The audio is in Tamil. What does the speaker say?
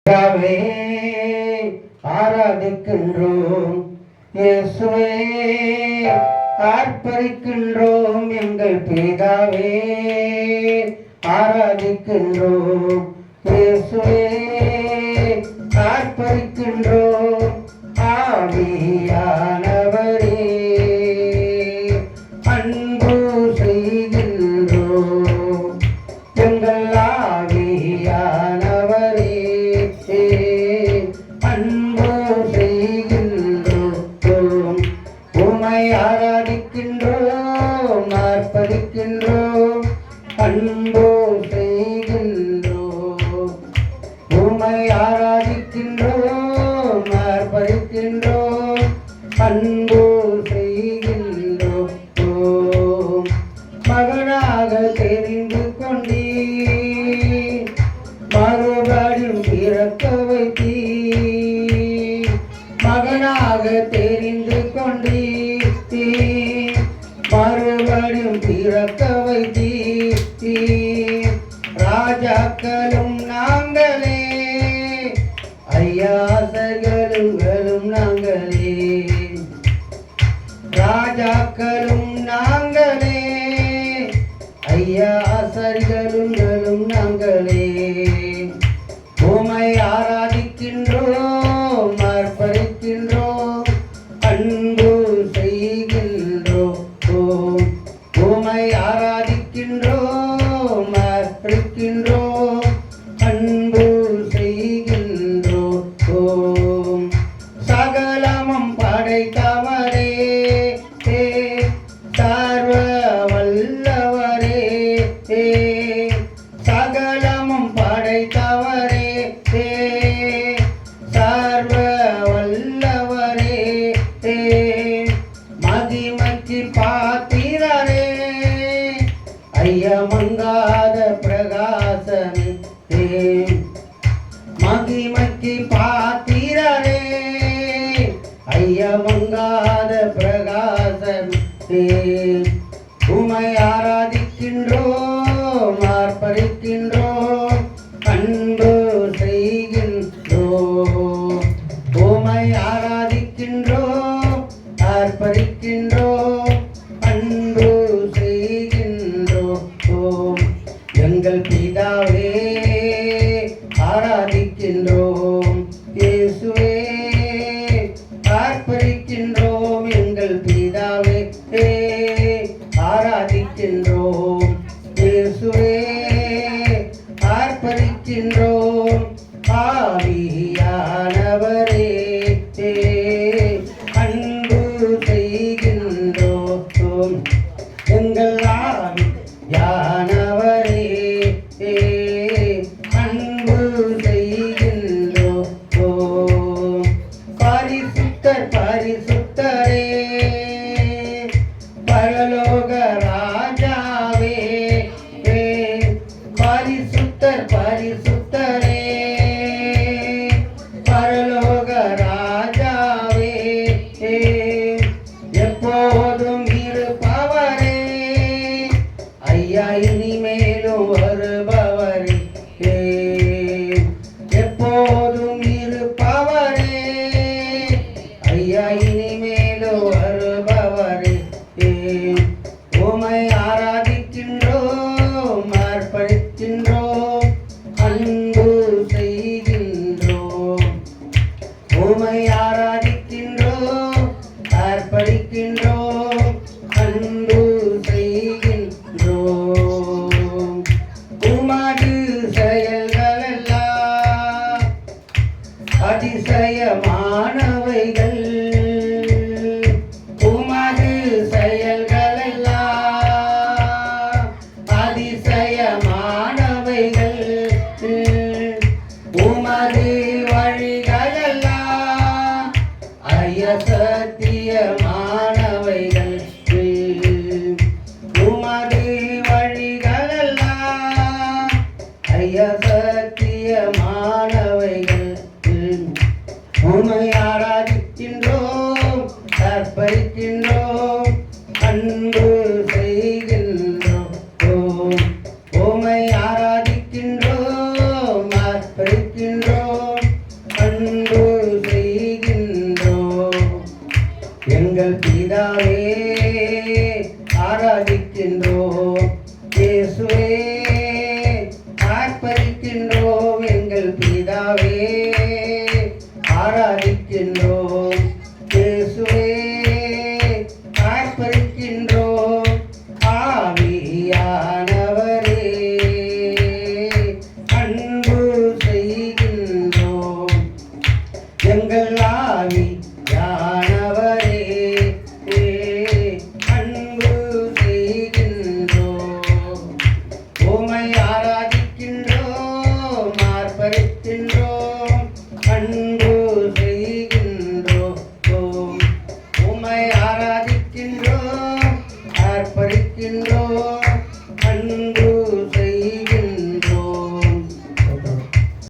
பிதாவே ஆராதிக்கின்றோம், இயேசுவே ஆர்ப்பரிக்கின்றோம். எங்கள் பிதாவே ஆராதிக்கின்றோம், இயேசுவே ஆர்ப்பரிக்கின்றோம். ஆவியானவரே அன்பு செய்கின்றோம், எங்கள் ஆவியானவரே அன்பு செய்கின்றோம். உம்மை ஆராதிக்கின்றோம், ஆர்ப்பரிக்கின்றோம், அன்பு செய்கின்றோம். உம்மை ஆராதிக்கின்றோம், ஆர்ப்பரிக்கின்றோம், அன்பு செய்கின்றோம். மகனாக தெரிந்து கொண்டீர், மறுபடியும் பிறக்க வைத்தீர். மகனாக தெரிந்து கொண்டீர், மறுபடியும் பிறக்க வைத்தீர். ராஜாக்களும் நாங்களே, ஐயாசர்களும் நாங்களே. ராஜாக்களும் நாங்களே, ஐயாசர்களும் நாங்களே. உம்மை ஆராதிக்கின்றோம், ஆர்ப்பரிக்கின்றோம், அன்பு செய்கின்றோம். உம்மை ஆராதிக்கின்றோம், ஆர்ப்பரிக்கின்றோம், அன்பு செய்கின்றோம். சகலமும் படைத்தவரே, சர்வ வல்லவரே, சகலமும் படைத்தவரே, சர்வ வல்லவரே, மகிமைக்கு பாத்திரரே, ஐயமங்காத பிரகாசமே. மகிமைக்கு பாத்திரரே, ஐயமங்காத பிரகாசமே. உம்மை ஆராதிக்கின்றோம், ஆர்ப்பரிக்கின்றோம், அன்பு செய்கின்றோம். உம்மை ஆராதிக்கின்றோம், ஆர்ப்பரிக்கின்றோம், அன்பு செய்கின்றோம். எங்கள் பிதாவே ஆராதிக்கின்றோம், இயேசுவே ஆர்ப்பரிக்கின்றோம். எங்கள் பிதாவே ஆராதிக்கின்றோம், இயேசுவே ஆர்ப்பரிக்கின்றோம். ஆவியானவரே அன்பு செய்கின்றோம், எங்கள் ஆவியானவரே அன்பு செய்கின்றோம். பரிசுத்தர் பரிசுத்தரே, பரலோக ராஜாவே, பரிசுத்தர் பரிசுத்தரே, பரலோக ராஜாவே, எப்போதும் இருப்பவரே, ஐயா இனிமேலும் வருபவரே, எப்போதும் இருப்பவரே, ஐயா இனிமேலும் வருபவரே. உம்மை ஆராதிக்கின்றோம், ஆர்ப்பரிக்கின்றோம், அன்பு செய்கின்றோம். உம்மை ஆராதிக்கின்றோம், ஆர்ப்பரிக்கின்றோம், அன்பு செய்கின்றோம். உமது செயல்களெல்லாம் அதிசயமானவைகள், உமது செயல்களெல்லாம் அதிசயமானவைகள். உமது வழிகளெல்லாம் அயசத்தியமானவைகள். உமது வழிகளெல்லாம் அயசத்தியமானவைகள். உம்மை ஆராதிக்கின்றோம், ஆர்ப்பரிக்கின்றோம், அன்பு செய்கின்றோம். உம்மை ஆராதிக்கின்றோம், ஆர்ப்பரிக்கின்றோம், பிதாவே ஆராதிக்கின்றோம் இயேசுவே ஆர்ப்பரிக்கின்றோம் ஆவியானவரே அன்பு செய்கின்றோம் எங்கள் ஆவியானவரே அன்பு செய்கின்றோம் உம்மை ஆராதிக்கின்றோம் ஆர்ப்பரிக்கின்றோம்